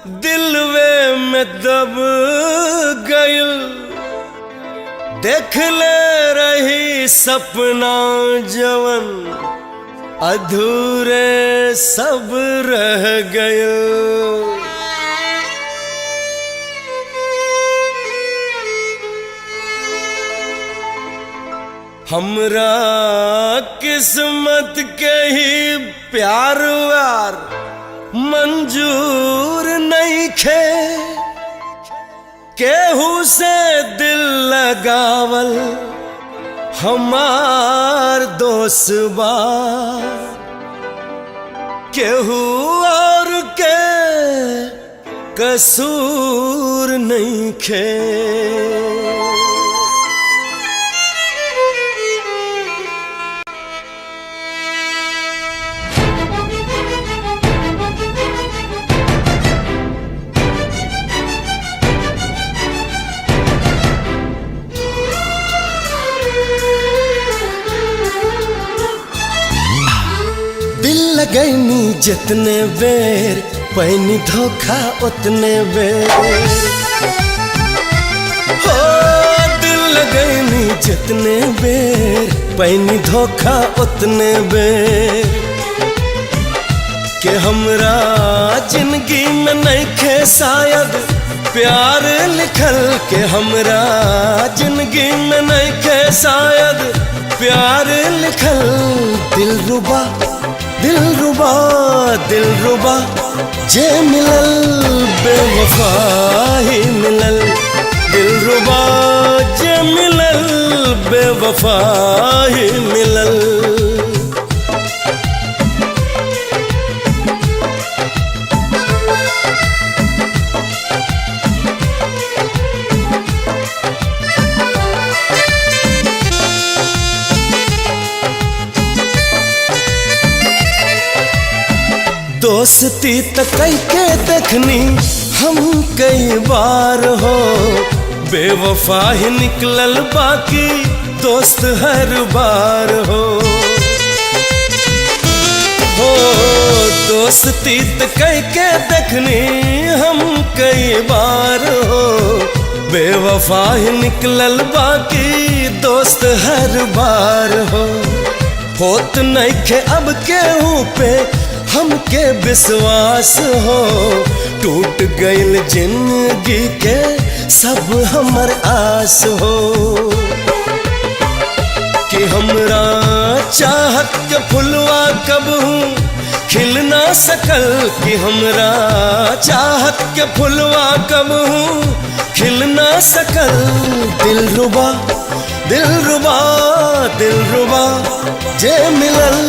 दिलवे में दब गइल, देख ले रही सपना जवन अधूरे सब रह गए। हमरा किस्मत के ही प्यार व्यार मंजूर नहीं खे, केहू से दिल लगावल हमार दोस्त बा, केहू और के कसूर नहीं खे। दिल लगैनी जितने बेर पैनी धोखा उतने बेर, हो दिल लगैनी जितने बेर पैनी धोखा उतने बेर, के हमरा जिंदगी में नहीं खे शायद प्यार लिखल, के हमरा जिंदगी में नहीं खे शायद प्यार लिखल। दिलरुबा दिलरुबा दिलरुबा जे मिलल बेवफा ही मिलल, दिलरुबा जे मिलल बेवफा ही मिलल। दोस्ती त कई के देखनी हम कई बार हो, बेवफा ही निकलल बाकी दोस्त हर बार हो। दोस्ती त कई के देखनी हम कई बार हो, बेवफा ही निकलल बाकी दोस्त हर बार हो। होत नहीं खे अब केहू पे हमके विश्वास हो, टूट गइल जिंदगी के सब हमर आस हो, कि हमरा चाहत के फुलवा कब हूँ खिल ना सकल, कि हमरा चाहत के फुलवा कब हूँ खिल ना सकल। दिलरुबा दिलरुबा दिलरुबा जे मिलल